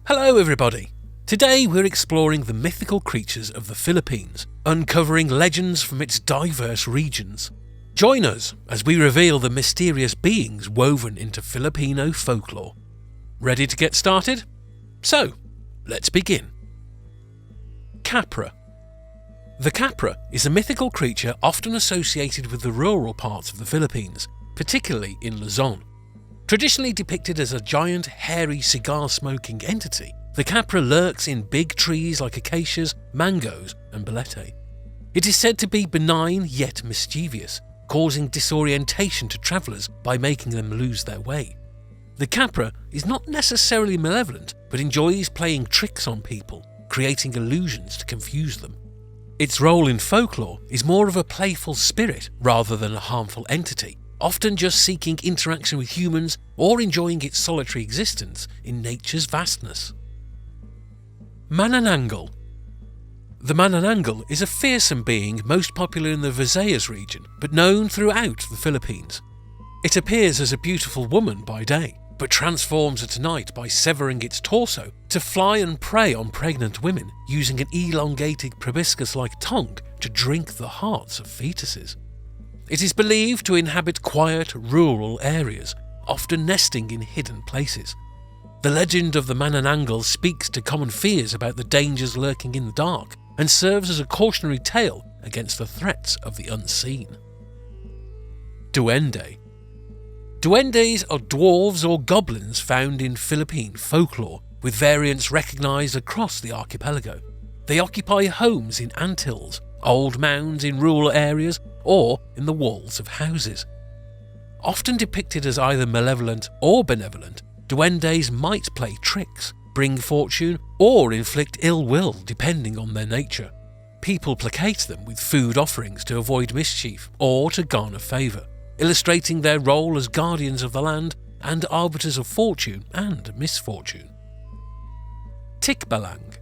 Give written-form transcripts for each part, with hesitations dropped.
Hello everybody! Today we're exploring the mythical creatures of the Philippines, uncovering legends from its diverse regions. Join us as we reveal the mysterious beings woven into Filipino folklore. Ready to get started? So, let's begin. Kapre. The Kapre is a mythical creature often associated with the rural parts of the Philippines, particularly in Luzon. Traditionally depicted as a giant, hairy, cigar-smoking entity, the Kapre lurks in big trees like acacias, mangoes and balete. It is said to be benign yet mischievous, causing disorientation to travellers by making them lose their way. The Kapre is not necessarily malevolent, but enjoys playing tricks on people, creating illusions to confuse them. Its role in folklore is more of a playful spirit rather than a harmful entity, often just seeking interaction with humans or enjoying its solitary existence in nature's vastness. Manananggal. The Manananggal is a fearsome being most popular in the Visayas region, but known throughout the Philippines. It appears as a beautiful woman by day, but transforms at night by severing its torso to fly and prey on pregnant women, using an elongated proboscis-like tongue to drink the hearts of fetuses. It is believed to inhabit quiet, rural areas, often nesting in hidden places. The legend of the Manananggal speaks to common fears about the dangers lurking in the dark and serves as a cautionary tale against the threats of the unseen. Duwende. Duendes are dwarves or goblins found in Philippine folklore, with variants recognised across the archipelago. They occupy homes in anthills, old mounds in rural areas, or in the walls of houses. Often depicted as either malevolent or benevolent, duendes might play tricks, bring fortune, or inflict ill will depending on their nature. People placate them with food offerings to avoid mischief or to garner favour, illustrating their role as guardians of the land and arbiters of fortune and misfortune. Tikbalang.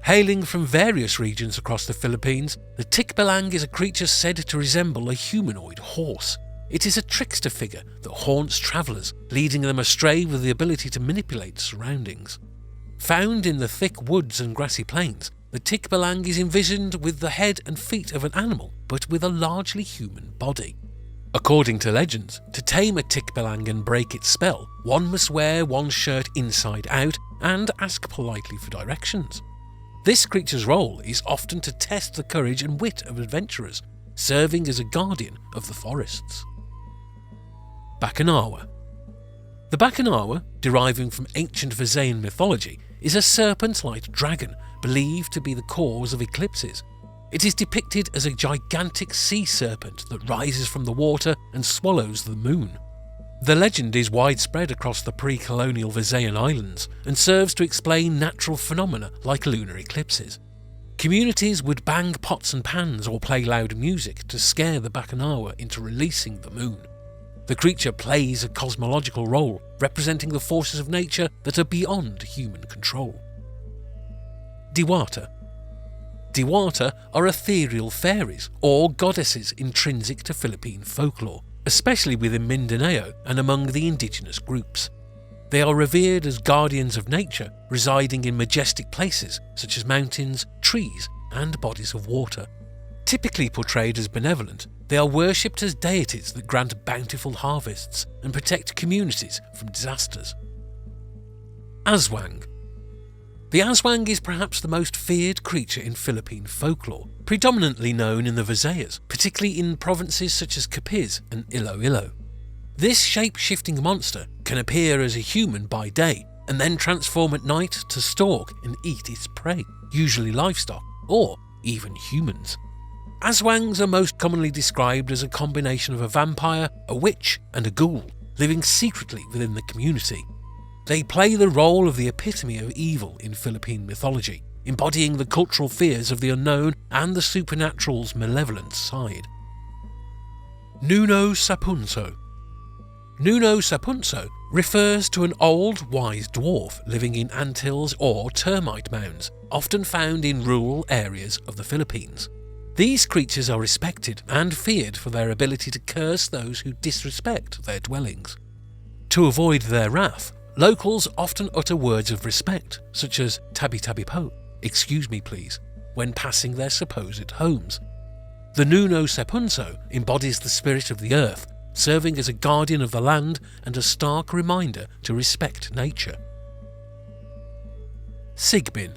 Hailing from various regions across the Philippines, the Tikbalang is a creature said to resemble a humanoid horse. It is a trickster figure that haunts travellers, leading them astray with the ability to manipulate surroundings. Found in the thick woods and grassy plains, the Tikbalang is envisioned with the head and feet of an animal, but with a largely human body. According to legends, to tame a Tikbalang and break its spell, one must wear one's shirt inside out and ask politely for directions. This creature's role is often to test the courage and wit of adventurers, serving as a guardian of the forests. Bakunawa. The Bakunawa, deriving from ancient Visayan mythology, is a serpent-like dragon believed to be the cause of eclipses. It is depicted as a gigantic sea serpent that rises from the water and swallows the moon. The legend is widespread across the pre-colonial Visayan islands and serves to explain natural phenomena like lunar eclipses. Communities would bang pots and pans or play loud music to scare the Bakunawa into releasing the moon. The creature plays a cosmological role, representing the forces of nature that are beyond human control. Diwata. Diwata are ethereal fairies or goddesses intrinsic to Philippine folklore, especially within Mindanao and among the indigenous groups. They are revered as guardians of nature, residing in majestic places such as mountains, trees, and bodies of water. Typically portrayed as benevolent, they are worshipped as deities that grant bountiful harvests and protect communities from disasters. Aswang. The Aswang is perhaps the most feared creature in Philippine folklore, predominantly known in the Visayas, particularly in provinces such as Capiz and Iloilo. This shape-shifting monster can appear as a human by day and then transform at night to stalk and eat its prey, usually livestock or even humans. Aswangs are most commonly described as a combination of a vampire, a witch and a ghoul, living secretly within the community. They play the role of the epitome of evil in Philippine mythology, embodying the cultural fears of the unknown and the supernatural's malevolent side. Nuno sa Punso. Nuno sa Punso refers to an old, wise dwarf living in anthills or termite mounds, often found in rural areas of the Philippines. These creatures are respected and feared for their ability to curse those who disrespect their dwellings. To avoid their wrath, Locals often utter words of respect, such as tabi tabi po, excuse me please, when passing their supposed homes. The Nuno Punso embodies the spirit of the earth, serving as a guardian of the land and a stark reminder to respect nature. Sigbin.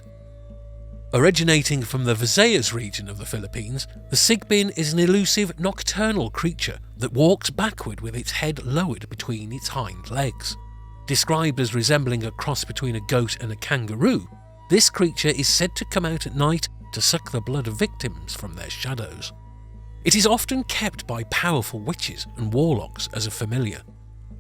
Originating from the Visayas region of the Philippines, the Sigbin is an elusive nocturnal creature that walks backward with its head lowered between its hind legs. Described as resembling a cross between a goat and a kangaroo, this creature is said to come out at night to suck the blood of victims from their shadows. It is often kept by powerful witches and warlocks as a familiar.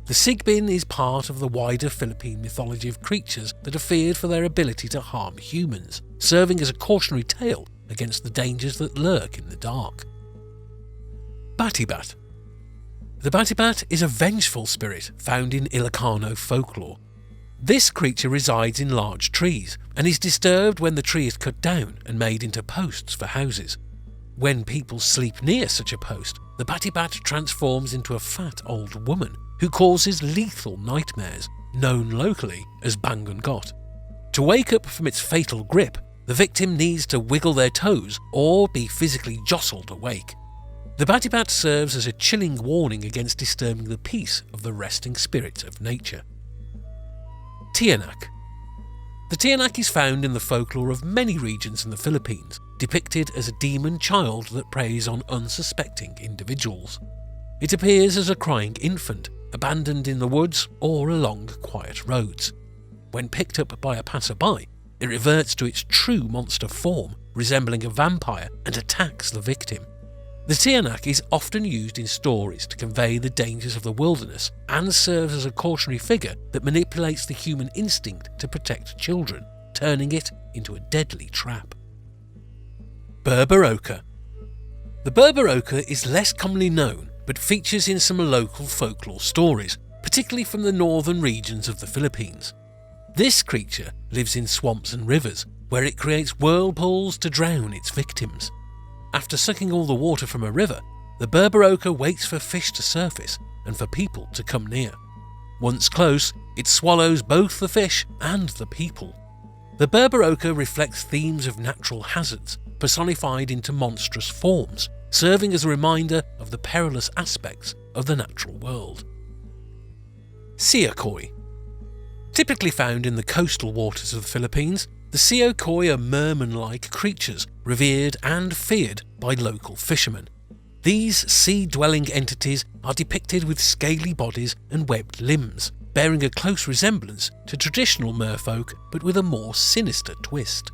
The Sigbin is part of the wider Philippine mythology of creatures that are feared for their ability to harm humans, serving as a cautionary tale against the dangers that lurk in the dark. Batibat. The Batibat is a vengeful spirit found in Ilocano folklore. This creature resides in large trees and is disturbed when the tree is cut down and made into posts for houses. When people sleep near such a post, the Batibat transforms into a fat old woman who causes lethal nightmares, known locally as bangungot. To wake up from its fatal grip, the victim needs to wiggle their toes or be physically jostled awake. The Batibat serves as a chilling warning against disturbing the peace of the resting spirits of nature. Tiyanak. The Tiyanak is found in the folklore of many regions in the Philippines, depicted as a demon child that preys on unsuspecting individuals. It appears as a crying infant, abandoned in the woods or along quiet roads. When picked up by a passerby, it reverts to its true monster form, resembling a vampire, and attacks the victim. The Tiyanak is often used in stories to convey the dangers of the wilderness and serves as a cautionary figure that manipulates the human instinct to protect children, turning it into a deadly trap. Berberoka. The Berberoka is less commonly known but features in some local folklore stories, particularly from the northern regions of the Philippines. This creature lives in swamps and rivers, where it creates whirlpools to drown its victims. After sucking all the water from a river, the Berberoka waits for fish to surface and for people to come near. Once close, it swallows both the fish and the people. The Berberoka reflects themes of natural hazards, personified into monstrous forms, serving as a reminder of the perilous aspects of the natural world. Siokoy. Typically found in the coastal waters of the Philippines, the Siokoy are merman-like creatures revered and feared by local fishermen. These sea-dwelling entities are depicted with scaly bodies and webbed limbs, bearing a close resemblance to traditional merfolk but with a more sinister twist.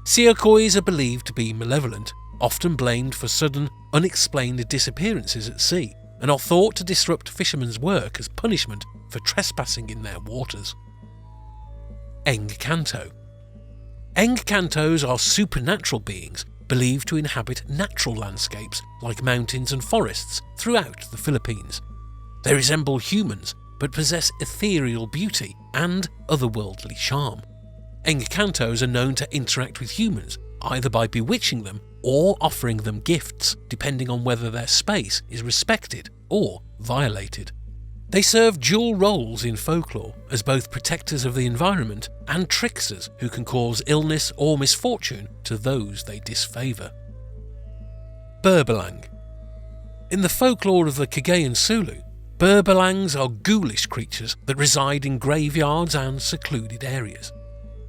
Siokoys are believed to be malevolent, often blamed for sudden, unexplained disappearances at sea, and are thought to disrupt fishermen's work as punishment for trespassing in their waters. Engkanto. Engkantos are supernatural beings believed to inhabit natural landscapes like mountains and forests throughout the Philippines. They resemble humans but possess ethereal beauty and otherworldly charm. Engkantos are known to interact with humans either by bewitching them or offering them gifts, depending on whether their space is respected or violated. They serve dual roles in folklore as both protectors of the environment and tricksters who can cause illness or misfortune to those they disfavour. Berbalang. In the folklore of the Cagayan Sulu, Berbalangs are ghoulish creatures that reside in graveyards and secluded areas.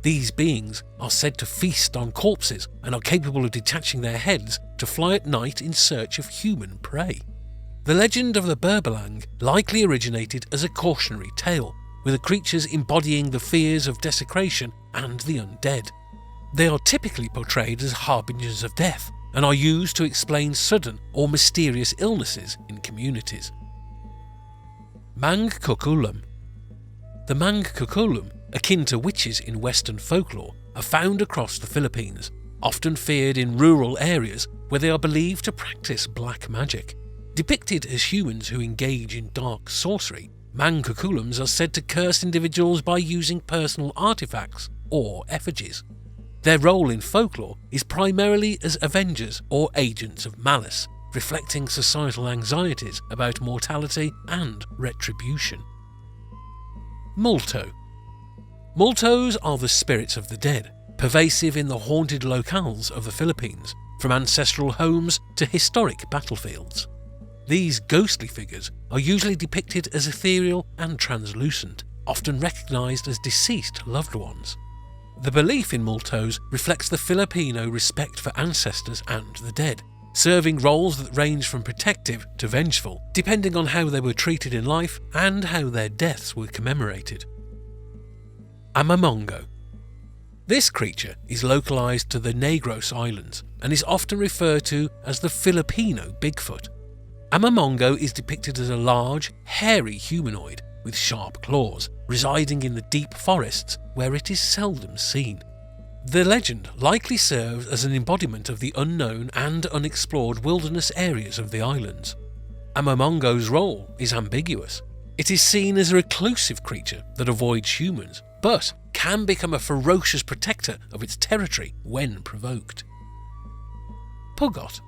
These beings are said to feast on corpses and are capable of detaching their heads to fly at night in search of human prey. The legend of the Berbalang likely originated as a cautionary tale, with the creatures embodying the fears of desecration and the undead. They are typically portrayed as harbingers of death and are used to explain sudden or mysterious illnesses in communities. Mangkukulam. The Mangkukulam, akin to witches in Western folklore, are found across the Philippines, often feared in rural areas where they are believed to practice black magic. Depicted as humans who engage in dark sorcery, Mangkukulams are said to curse individuals by using personal artifacts or effigies. Their role in folklore is primarily as avengers or agents of malice, reflecting societal anxieties about mortality and retribution. Multo. Multos are the spirits of the dead, pervasive in the haunted locales of the Philippines, from ancestral homes to historic battlefields. These ghostly figures are usually depicted as ethereal and translucent, often recognised as deceased loved ones. The belief in Multos reflects the Filipino respect for ancestors and the dead, serving roles that range from protective to vengeful, depending on how they were treated in life and how their deaths were commemorated. Amomongo. This creature is localised to the Negros Islands and is often referred to as the Filipino Bigfoot. Amomongo is depicted as a large, hairy humanoid with sharp claws, residing in the deep forests where it is seldom seen. The legend likely serves as an embodiment of the unknown and unexplored wilderness areas of the islands. Amomongo's role is ambiguous. It is seen as a reclusive creature that avoids humans, but can become a ferocious protector of its territory when provoked. Pugot.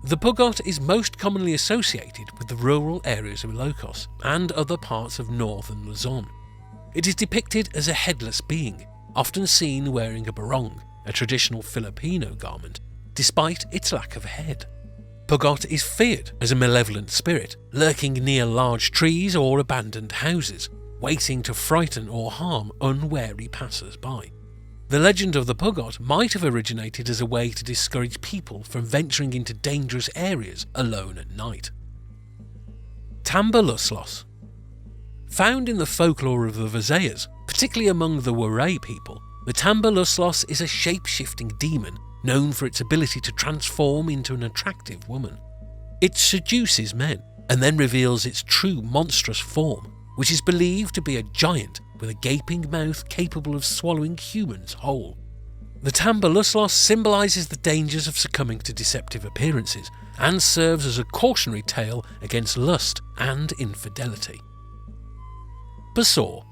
The Pugot is most commonly associated with the rural areas of Ilocos and other parts of northern Luzon. It is depicted as a headless being, often seen wearing a barong, a traditional Filipino garment, despite its lack of head. Pugot is feared as a malevolent spirit, lurking near large trees or abandoned houses, waiting to frighten or harm unwary passers-by. The legend of the Pugot might have originated as a way to discourage people from venturing into dangerous areas alone at night. Tambaluslos. Found in the folklore of the Visayas, particularly among the Waray people, the Tambaluslos is a shape-shifting demon known for its ability to transform into an attractive woman. It seduces men and then reveals its true monstrous form, which is believed to be a giant with a gaping mouth capable of swallowing humans whole. The Tambaluslos symbolises the dangers of succumbing to deceptive appearances and serves as a cautionary tale against lust and infidelity. Busaw.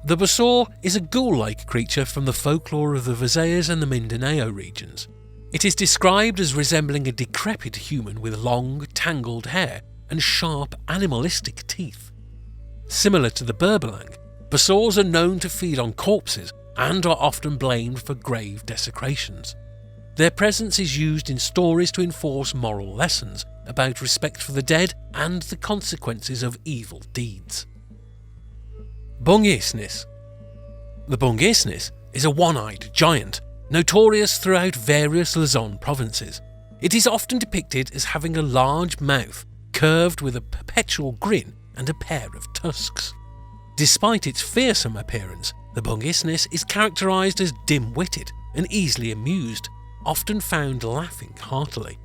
The Busaw is a ghoul-like creature from the folklore of the Visayas and the Mindanao regions. It is described as resembling a decrepit human with long, tangled hair and sharp, animalistic teeth. Similar to the Berbalang, Busaws are known to feed on corpses and are often blamed for grave desecrations. Their presence is used in stories to enforce moral lessons about respect for the dead and the consequences of evil deeds. Bungisnis. The Bungisnis is a one-eyed giant, notorious throughout various Luzon provinces. It is often depicted as having a large mouth, curved with a perpetual grin and a pair of tusks. Despite its fearsome appearance, the Bungisnis is characterised as dim-witted and easily amused, often found laughing heartily.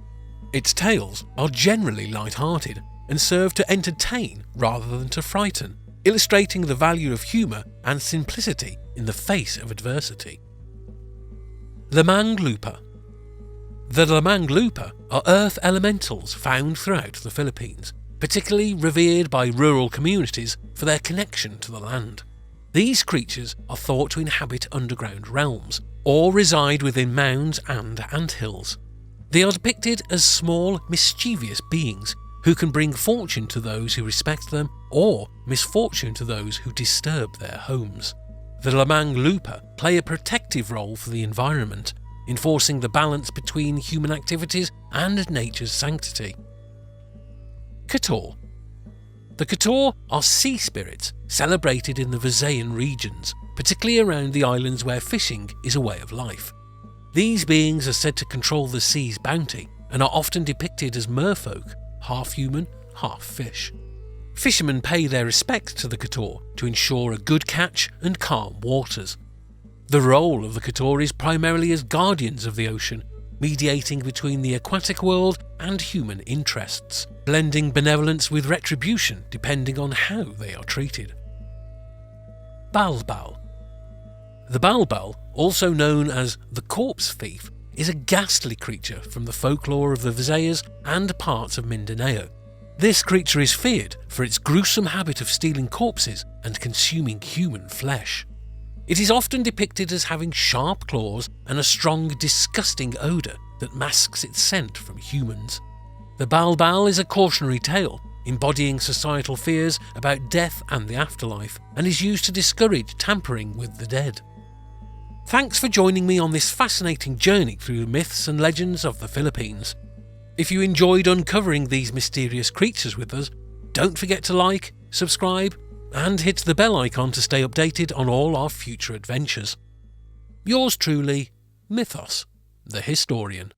Its tales are generally light-hearted and serve to entertain rather than to frighten, illustrating the value of humour and simplicity in the face of adversity. Lamang Lupa. The Lamang Lupa are earth elementals found throughout the Philippines, particularly revered by rural communities for their connection to the land. These creatures are thought to inhabit underground realms, or reside within mounds and anthills. They are depicted as small, mischievous beings who can bring fortune to those who respect them, or misfortune to those who disturb their homes. The Lamang Lupa play a protective role for the environment, enforcing the balance between human activities and nature's sanctity. Kator. The Kator are sea spirits celebrated in the Visayan regions, particularly around the islands where fishing is a way of life. These beings are said to control the sea's bounty and are often depicted as merfolk, half human, half fish. Fishermen pay their respects to the Kator to ensure a good catch and calm waters. The role of the Kator is primarily as guardians of the ocean, mediating between the aquatic world and human interests, blending benevolence with retribution depending on how they are treated. Bal-Bal. The Bal-Bal, also known as the corpse thief, is a ghastly creature from the folklore of the Visayas and parts of Mindanao. This creature is feared for its gruesome habit of stealing corpses and consuming human flesh. It is often depicted as having sharp claws and a strong, disgusting odour that masks its scent from humans. The Bal-Bal is a cautionary tale, embodying societal fears about death and the afterlife, and is used to discourage tampering with the dead. Thanks for joining me on this fascinating journey through myths and legends of the Philippines. If you enjoyed uncovering these mysterious creatures with us, don't forget to like, subscribe, and hit the bell icon to stay updated on all our future adventures. Yours truly, Mythos, the Historian.